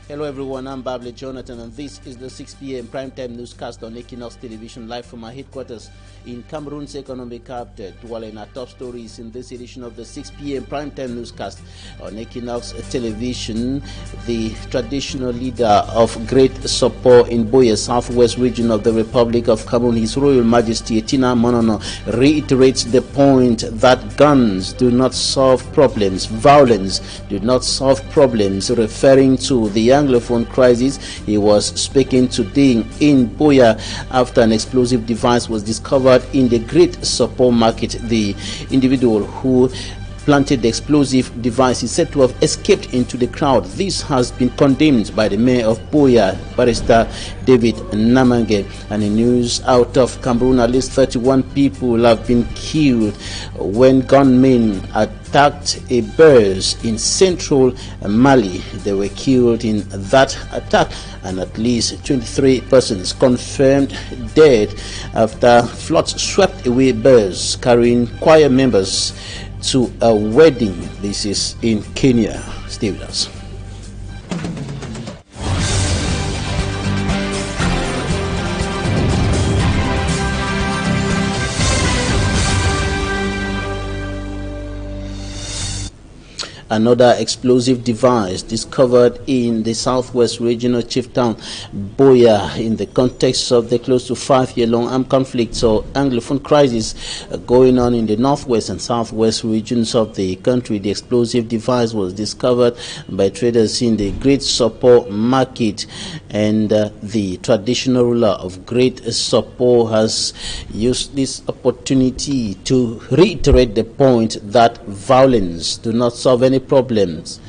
Hello everyone, I'm Bable Jonathan and this is the 6 p.m. primetime newscast on Equinoxe television, live from our headquarters in Cameroon's economic capital. Dwelling our top stories in this edition of the 6 p.m. primetime newscast on Equinoxe television. The traditional leader of Great Sopo in Boya, southwest region of the Republic of Cameroon, His Royal Majesty Etina Monono, reiterates the point that guns do not solve problems, violence do not solve problems, referring to the Anglophone crisis. He was speaking today in Boya after an explosive device was discovered in the Great Sopo market. The individual who planted the explosive device is said to have escaped into the crowd. This has been condemned by the mayor of Boya, Barrister David Namange. And in news out of Cameroon, at least 31 people have been killed when gunmen attacked a bus in central Mali. They were killed in that attack, and at least 23 persons confirmed dead after floods swept away bus carrying choir members to a wedding. This is in Kenya. Stay with us. Another explosive device discovered in the southwest regional chieftown Boya in the context of the close to 5-year-long armed conflict or Anglophone crisis going on in the northwest and southwest regions of the country. The explosive device was discovered by traders in the Great Sopo market, and the traditional ruler of Great Sopo has used this opportunity to reiterate the point that violence do not solve any problems.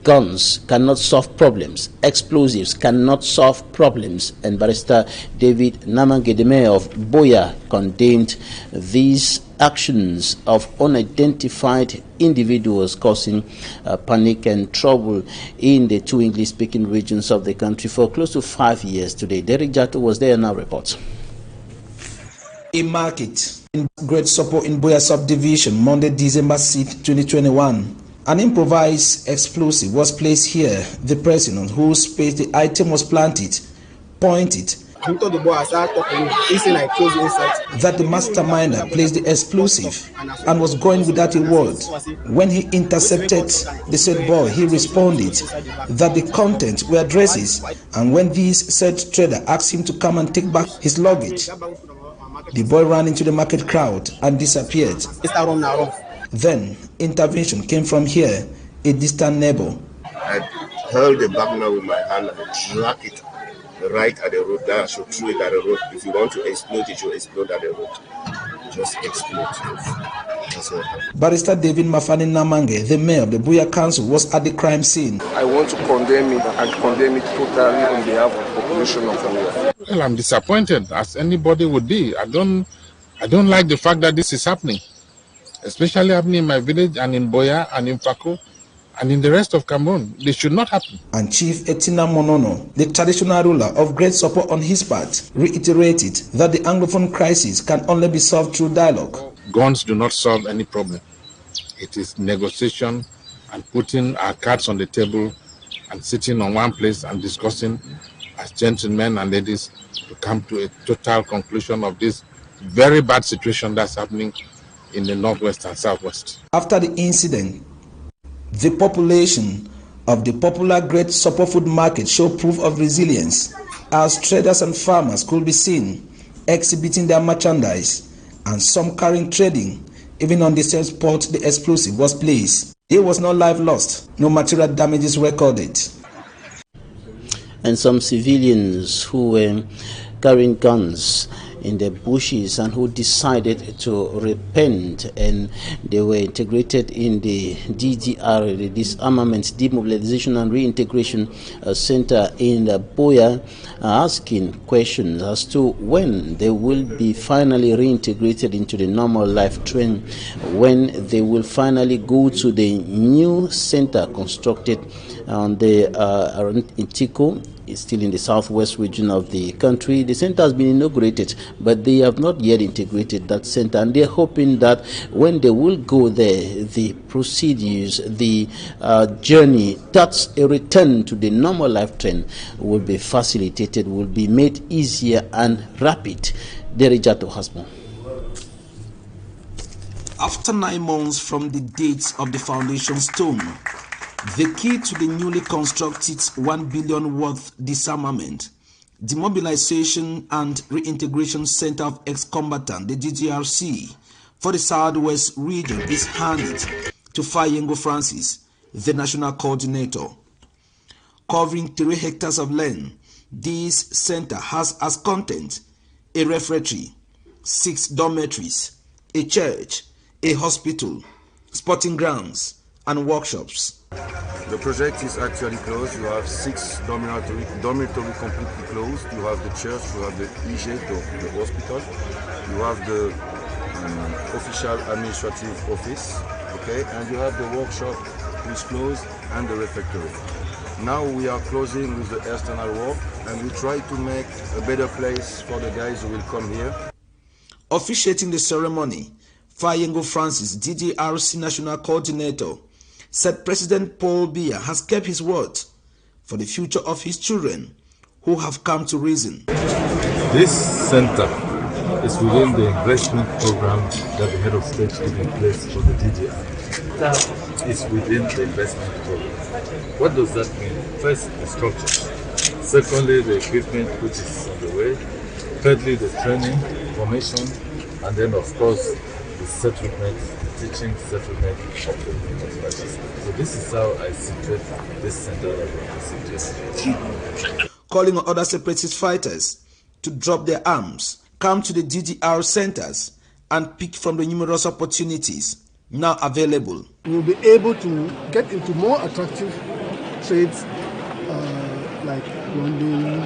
Guns cannot solve problems. Explosives cannot solve problems. And Barrister David Namange, the mayor of Boya, condemned these actions of unidentified individuals causing panic and trouble in the two English-speaking regions of the country for close to 5 years today. Derek Jato was there and now reports. A market in Great Sopo in Boya subdivision, Monday, December 6, 2021. An improvised explosive was placed here. The person on whose space the item was planted pointed that the masterminder placed the explosive and was going without a word. When he intercepted the said boy, he responded that the contents were dresses, and when this said trader asked him to come and take back his luggage, the boy ran into the market crowd and disappeared. Then intervention came from here, a distant neighbor. I held the bagman with my hand and dragged it right at the road. That I should throw it at the road. If you want to explode it, you explode at the road. Just explode. That's what happened. Barrister David Mafani Namange, the mayor of the Boya Council, was at the crime scene. I want to condemn it and condemn it totally on behalf of the population of Boya. Well, I'm disappointed, as anybody would be. I don't like the fact that this is happening, especially happening in my village and in Boya and in Fako and in the rest of Cameroon. This should not happen. And Chief Etina Monono, the traditional ruler of Great Sopo, on his part, reiterated that the Anglophone crisis can only be solved through dialogue. Guns do not solve any problem. It is negotiation and putting our cards on the table and sitting on one place and discussing as gentlemen and ladies to come to a total conclusion of this very bad situation that's happening in the northwest and southwest. After the incident, the population of the popular Great Sopo food market showed proof of resilience, as traders and farmers could be seen exhibiting their merchandise, and some carrying trading even on the same spot the explosive was placed. There was no life lost, no material damages recorded. And some civilians who were carrying guns in the bushes and who decided to repent, and they were integrated in the DDR, the Disarmament, Demobilization and Reintegration Center in Boya, asking questions as to when they will be finally reintegrated into the normal life train, when they will finally go to the new center constructed on the around Intiko It's still in the southwest region of the country. The center has been inaugurated, but they have not yet integrated that center, and they're hoping that when they will go there, the procedures, the journey, that's a return to the normal life trend, will be facilitated, will be made easier and rapid. Derijato Hasmo. After 9 months from the date of the foundation stone, the key to the newly constructed 1 billion worth disarmament, demobilization and reintegration center of ex-combatant, the DDRC, for the Southwest region is handed to Fayengo Francis, the national coordinator. Covering 3 hectares of land, this center has as content a refectory, 6 dormitories, a church, a hospital, sporting grounds, and workshops. The project is actually closed. You have 6 dormitory completely closed. You have the church, you have the IG, the hospital, you have the official administrative office, okay, and you have the workshop which closed and the refectory. Now we are closing with the external work, and we try to make a better place for the guys who will come here. Officiating the ceremony, Fayengo Francis, DDRC National Coordinator, said President Paul Biya has kept his word for the future of his children who have come to reason. This center is within the investment program that the head of state put in place for the DDR. It's within the investment program. What does that mean? First, the structure. Secondly, the equipment which is on the way. Thirdly, the training, formation, and then of course the settlement, the teaching settlement of the classes. So this is how I situate this center that we situate. Calling on other separatist fighters to drop their arms, come to the DDR centers, and pick from the numerous opportunities now available. We will be able to get into more attractive trades like plumbing,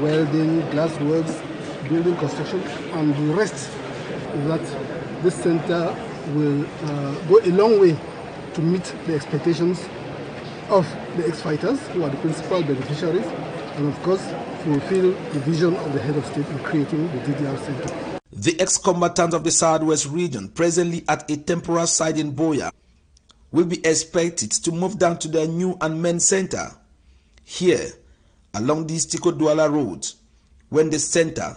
welding, glassworks, building construction, and the rest. That this center will go a long way to meet the expectations of the ex-fighters, who are the principal beneficiaries, and of course fulfill the vision of the head of state in creating the DDR Center. The ex-combatants of the Southwest region, presently at a temporary site in Boya, will be expected to move down to their new and main center here along the Tiko Douala Road, when the center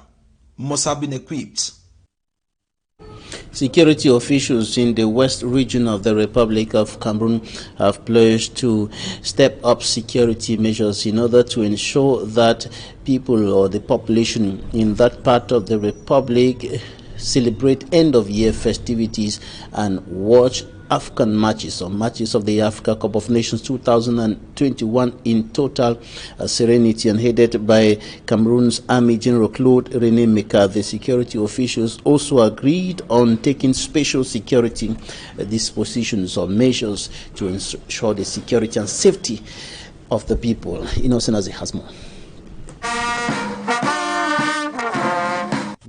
must have been equipped. Security officials in the west region of the Republic of Cameroon have pledged to step up security measures in order to ensure that people or the population in that part of the Republic celebrate end-of-year festivities and watch African matches or matches of the Africa Cup of Nations 2021 in total serenity, and headed by Cameroon's Army General Claude René Meka. The security officials also agreed on taking special security dispositions or measures to ensure the security and safety of the people. Innocent as it has more.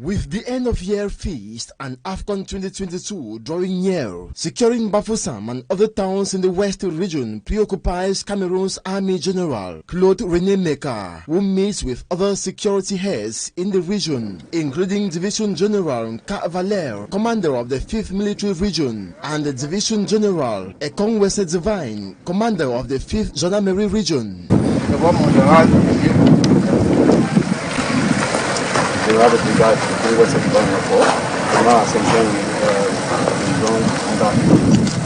With the end-of-year feast and AFCON 2022 drawing near, securing Bafoussam and other towns in the West region preoccupies Cameroon's Army General Claude René Meka, who meets with other security heads in the region, including Division General Ka Valère, commander of the 5th Military Region, and the Division General Equinoxe Divine, commander of the 5th Gendarmerie Region.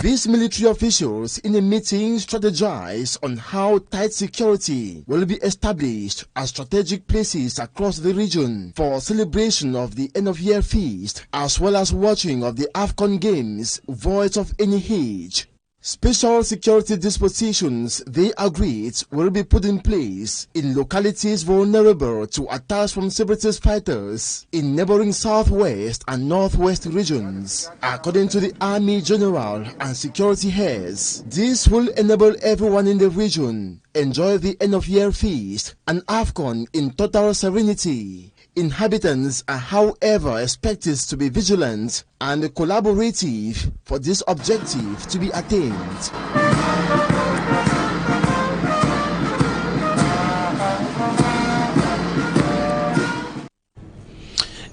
These military officials in a meeting strategize on how tight security will be established at strategic places across the region for celebration of the end-of-year feast, as well as watching of the AFCON Games void of any age. Special security dispositions, they agreed, will be put in place in localities vulnerable to attacks from separatist fighters in neighboring southwest and northwest regions. According to the Army General and security heads, this will enable everyone in the region enjoy the end-of-year feast and AFCON in total serenity. Inhabitants are, however, expected to be vigilant and collaborative for this objective to be attained.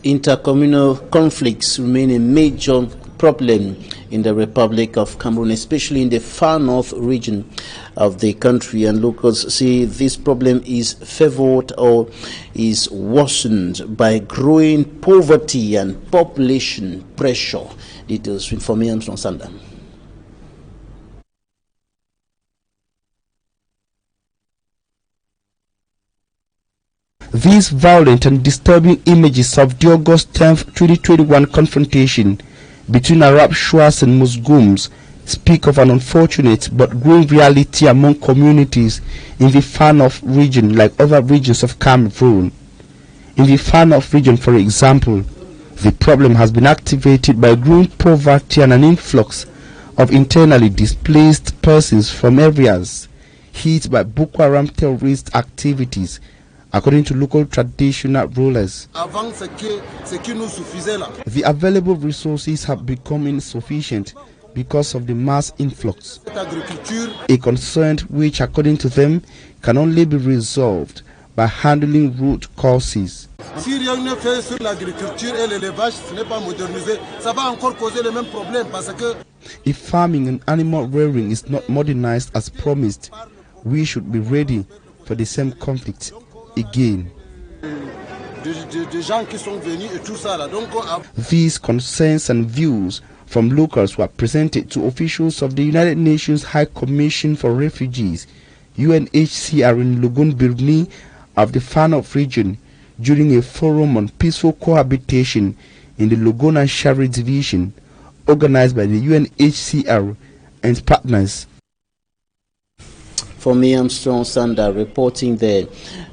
Intercommunal conflicts remain a major problem in the Republic of Cameroon, especially in the far north region of the country, and locals say this problem is favored or is worsened by growing poverty and population pressure. Details from me, Armstrong Sanda. These violent and disturbing images of the August 10th, 2021 confrontation between Arab Shuas and Muslims speak of an unfortunate but growing reality among communities in the far north region like other regions of Cameroon. In the far north region, for example, the problem has been activated by growing poverty and an influx of internally displaced persons from areas hit by Boko Haram terrorist activities, according to local traditional rulers. The available resources have become insufficient because of the mass influx, a concern which, according to them, can only be resolved by handling root causes. If farming and animal rearing is not modernized as promised, we should be ready for the same conflict again. These concerns and views from locals were presented to officials of the United Nations High Commission for Refugees, UNHCR, in Logun Birni of the Far North region during a forum on peaceful cohabitation in the Logun and Shari division organized by the UNHCR and partners. For me, Armstrong Sanda reporting there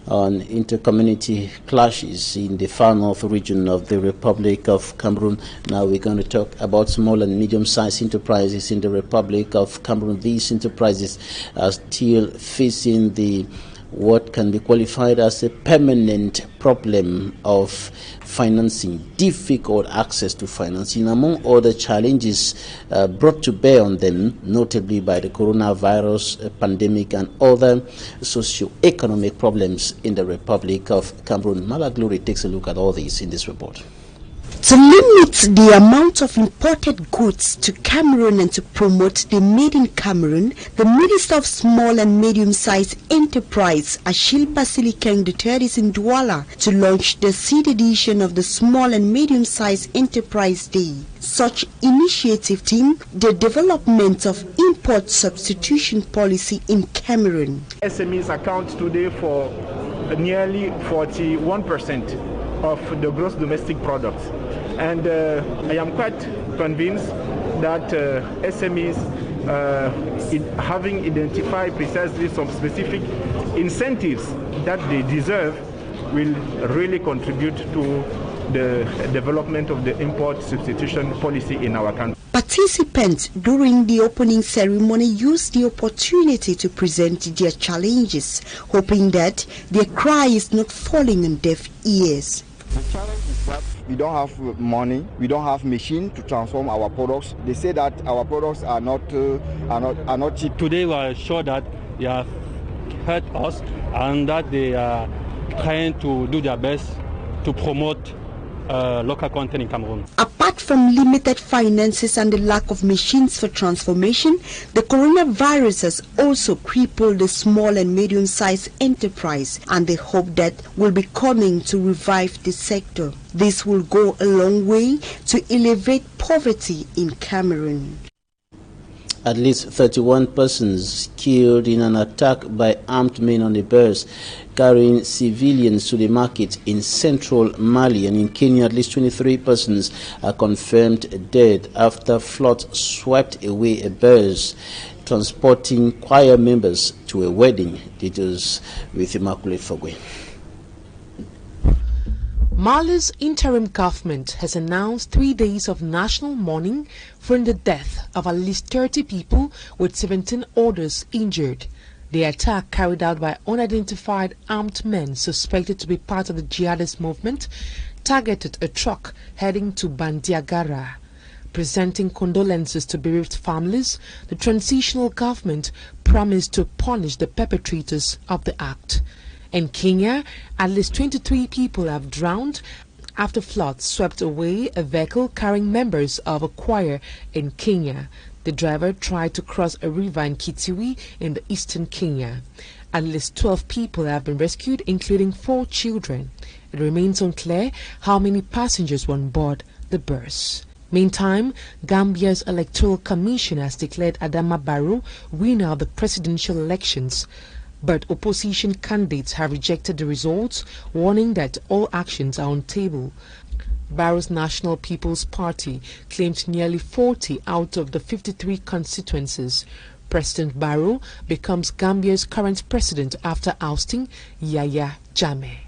on intercommunity clashes in the far north region of the Republic of Cameroon. Now we're going to talk about small and medium-sized enterprises in the Republic of Cameroon. These enterprises are still facing what can be qualified as a permanent problem of financing, difficult access to financing, among other challenges brought to bear on them, notably by the coronavirus pandemic and other socio-economic problems in the Republic of Cameroon. Malaglory takes a look at all these in this report. To limit the amount of imported goods to Cameroon and to promote the Made in Cameroon, the Minister of Small and Medium-Sized Enterprise, Achille Basilikeng III, is in Douala to launch the 6th edition of the Small and Medium-Sized Enterprise Day. Such initiative team the development of import substitution policy in Cameroon. SMEs account today for nearly 41% of the gross domestic product. And I am quite convinced that SMEs, having identified precisely some specific incentives that they deserve, will really contribute to the development of the import substitution policy in our country. Participants during the opening ceremony used the opportunity to present their challenges, hoping that their cry is not falling on deaf ears. The challenge is that we don't have money, we don't have machine to transform our products. They say that our products are not cheap. Today we are sure that they have heard us and that they are trying to do their best to promote local content in Cameroon. Apart from limited finances and the lack of machines for transformation, the coronavirus has also crippled the small and medium-sized enterprise, and they hope that will be coming to revive the sector. This will go a long way to alleviate poverty in Cameroon. At least 31 persons killed in an attack by armed men on a bus carrying civilians to the market in central Mali. And in Kenya, at least 23 persons are confirmed dead after flood swept away a bus transporting choir members to a wedding. Details with Immaculate Fogwe. Mali's interim government has announced 3 days of national mourning for the death of at least 30 people, with 17 others injured. The attack, carried out by unidentified armed men suspected to be part of the jihadist movement, targeted a truck heading to Bandiagara. Presenting condolences to bereaved families, the transitional government promised to punish the perpetrators of the act. In Kenya, at least 23 people have drowned after floods swept away a vehicle carrying members of a choir in Kenya. The driver tried to cross a river in Kitiwi in the eastern Kenya. At least 12 people have been rescued, including 4 children. It remains unclear how many passengers were on board the bus. Meantime, Gambia's Electoral Commission has declared Adama Barrow winner of the presidential elections, but opposition candidates have rejected the results, warning that all actions are on table. Barrow's National People's Party claimed nearly 40 out of the 53 constituencies. President Barrow becomes Gambia's current president after ousting Yahya Jammeh.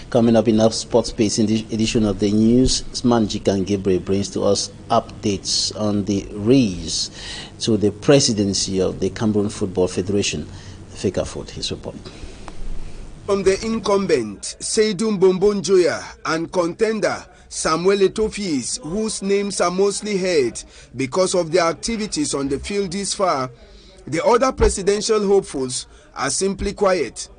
Coming up in our sports space in this edition of the news, Manjikan Gabriel brings to us updates on the race to the presidency of the Cameroon Football Federation. Fekafoot, his report. From the incumbent Seydou Bombonjoya and contender Samuel Eto'o, whose names are mostly heard because of their activities on the field this far, the other presidential hopefuls are simply quiet.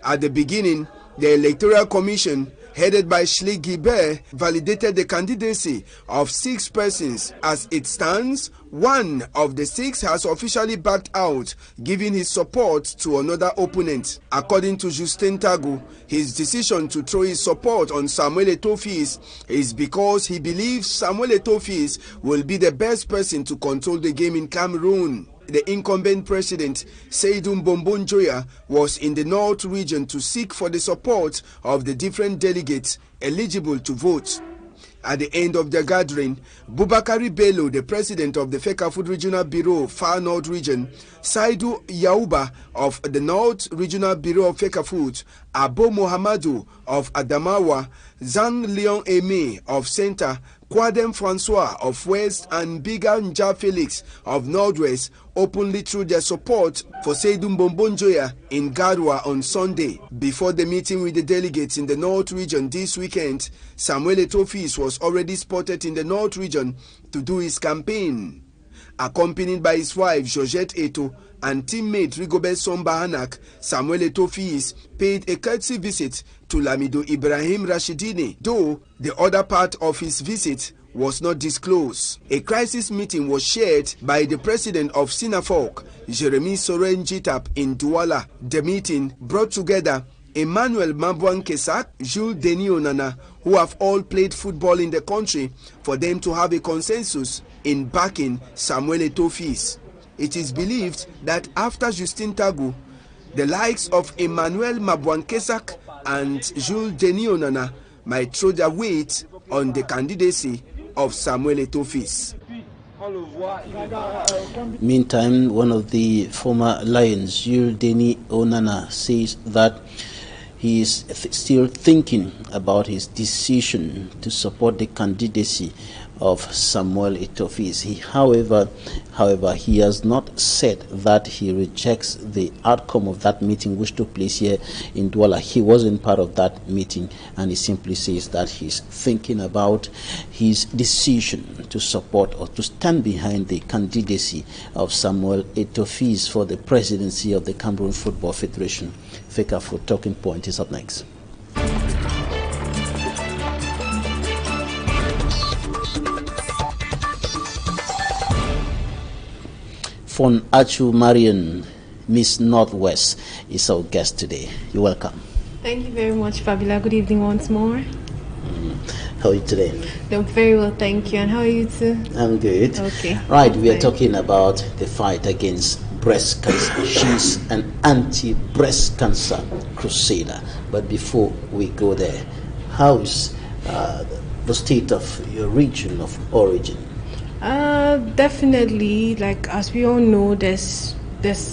At the beginning, the Electoral Commission, headed by Schlick Gilbert, validated the candidacy of 6 persons. As it stands, 1 of the 6 has officially backed out, giving his support to another opponent. According to Justin Tagu, his decision to throw his support on Samuel Eto'o is because he believes Samuel Eto'o will be the best person to control the game in Cameroon. The incumbent president, Seydou Bombonjoya, was in the North region to seek for the support of the different delegates eligible to vote. At the end of the gathering, Bubakari Bello, the president of the Fekafoot Regional Bureau, Far North Region, Saidu Yauba of the North Regional Bureau of Fekafoot, Abo Mohamedou of Adamawa, Zhang Leon Eme of Center, Kwadem Francois of West, and Biga Nja Felix of Northwest openly threw their support for Seydou Bombonjoya in Gadwa on Sunday. Before the meeting with the delegates in the North region this weekend, Samuel Eto'o was already spotted in the North region to do his campaign. Accompanied by his wife Georgette Eto and teammate Rigobert Sombahanak, Samuel Eto'o paid a courtesy visit to Lamido Ibrahim Rashidini, though the other part of his visit was not disclosed. A crisis meeting was shared by the president of Sinafok, Jeremy Soren Jitap, in Douala. The meeting brought together Emmanuel Mabouan Kesak, Jules Denis Onana, who have all played football in the country, for them to have a consensus in backing Samuel Eto'o. It is believed that after Justin Tagu, the likes of Emmanuel Mabouan Kesak and Jules Denis Onana might throw their weight on the candidacy of Samuel Eto'o. Meantime, one of the former Lions, Jules Denis Onana, says that he is still thinking about his decision to support the candidacy of Samuel Eto'o. However, he has not said that he rejects the outcome of that meeting which took place here in Douala. He wasn't part of that meeting, and he simply says that he's thinking about his decision to support or to stand behind the candidacy of Samuel Eto'o for the presidency of the Cameroon Football Federation. Fekafoot Talking Point is up next. Fon Achu Marian, Miss Northwest, is our guest today. You're welcome. Thank you very much, Fabiola. Good evening once more. How are you today? I'm very well, thank you. And how are you too? I'm good. Okay. Right, we are talking about the fight against breast cancer. She's an anti-breast cancer crusader. But before we go there, how's the state of your region of origin? Definitely, like as we all know, there's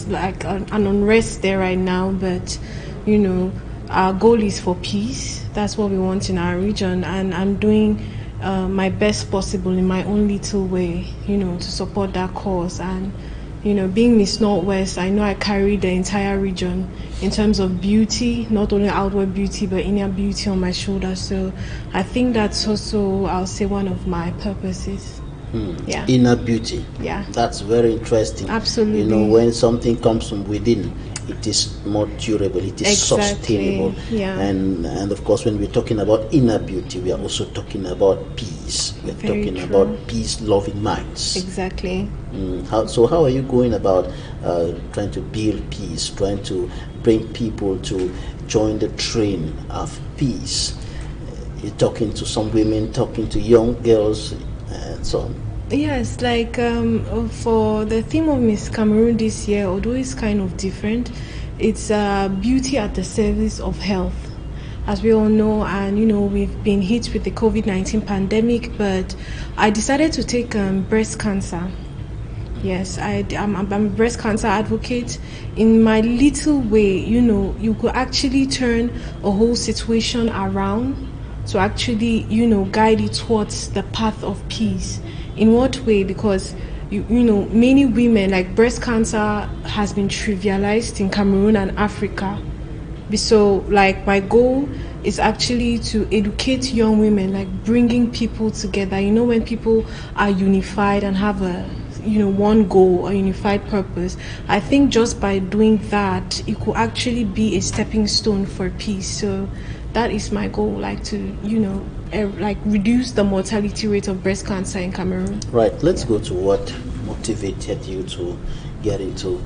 like an unrest there right now, but you know, our goal is for peace. That's what we want in our region, and I'm doing my best possible in my own little way, you know, to support that cause. And you know, being Miss Northwest, I know I carry the entire region in terms of beauty, not only outward beauty but inner beauty on my shoulders. So I think that's also, I'll say, one of my purposes. Yeah. Inner beauty. Yeah. That's very interesting. Absolutely. You know, when something comes from within, it is more durable, it is sustainable. Yeah. And of course, when we're talking about inner beauty, we are also talking about peace. We're Very talking true. about peace-loving minds. Exactly. How are you going about trying to build peace, trying to bring people to join the train of peace? You're talking to some women, talking to young girls, and so on. Yes, like for the theme of Miss Cameroon this year, although it's kind of different, it's beauty at the service of health. As we all know, and you know, we've been hit with the COVID-19 pandemic, but I decided to take breast cancer. Yes, I'm a breast cancer advocate. In my little way, you know, you could actually turn a whole situation around to actually, you know, guide it towards the path of peace. In what way? Because you know, many women, like breast cancer has been trivialized in Cameroon and Africa. So like my goal is actually to educate young women, like bringing people together. You know, when people are unified and have a, you know, one goal, a unified purpose, I think just by doing that, it could actually be a stepping stone for peace. So that is my goal, like to, you know, like reduce the mortality rate of breast cancer in Cameroon. Right, let's go to what motivated you to get into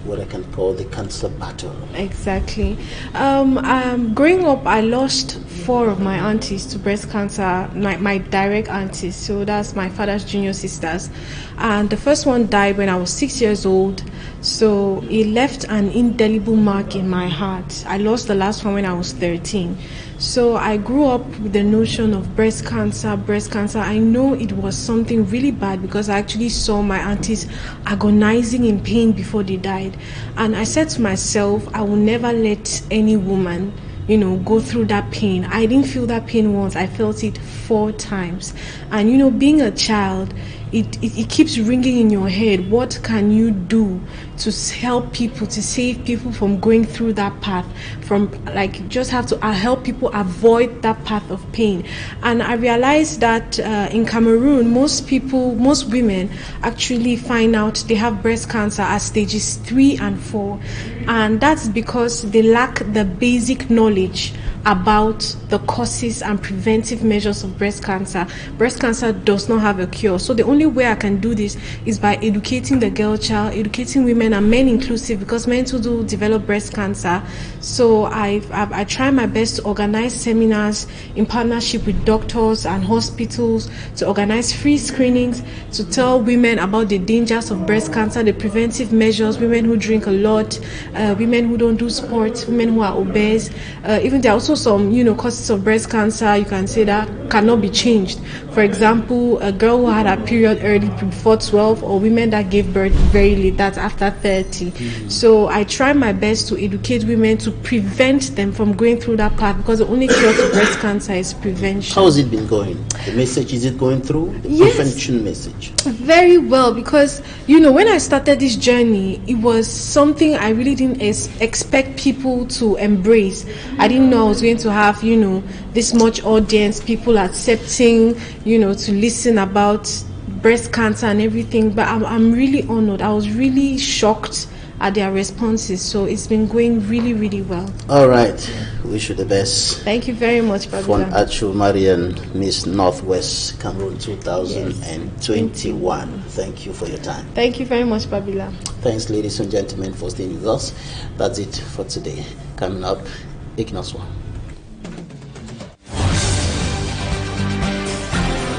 what I can call the cancer battle. Exactly. Growing up, I lost 4 of my aunties to breast cancer, my direct aunties. So that's my father's junior sisters. And the first one died when I was 6 years old. So it left an indelible mark in my heart. I lost the last one when I was 13. So I grew up with the notion of breast cancer. I know it was something really bad because I actually saw my aunties agonizing in pain before they died. And I said to myself, I will never let any woman, you know, go through that pain. I didn't feel that pain once, I felt it 4 times. And you know, being a child, it keeps ringing in your head. What can you do to help people, to save people from going through that path? From like, you just have to help people avoid that path of pain. And I realized that in Cameroon, most women actually find out they have breast cancer at stages 3 and 4, and that's because they lack the basic knowledge about the causes and preventive measures of breast cancer. Breast cancer does not have a cure. So the only way I can do this is by educating the girl child, educating women and men inclusive, because men too do develop breast cancer. So I try my best to organize seminars in partnership with doctors and hospitals, to organize free screenings, to tell women about the dangers of breast cancer, the preventive measures, women who drink a lot, women who don't do sports, women who are obese. Even there are also some, you know, causes of breast cancer, you can say, that cannot be changed. For example, a girl who had her period early, before 12, or women that gave birth very late, that's after 30. So I try my best to educate women to prevent them from going through that path, because the only cure to breast cancer is prevention. How has it been going? The message, is it going through? The prevention message? Very well, because, you know, when I started this journey, it was something I really didn't expect people to embrace. I didn't know I was going to have, you know, this much audience, people accepting, you know, to listen about breast cancer and everything. But I'm really honored. I was really shocked at their responses. So it's been going really, really well. All right. Wish you the best. Thank you very much, Babila. Fon Achu Marian, Miss Northwest Cameroon 2021. Yes. Thank you for your time. Thank you very much, Babila. Thanks, ladies and gentlemen, for staying with us. That's it for today. Coming up, Equinoxe 1.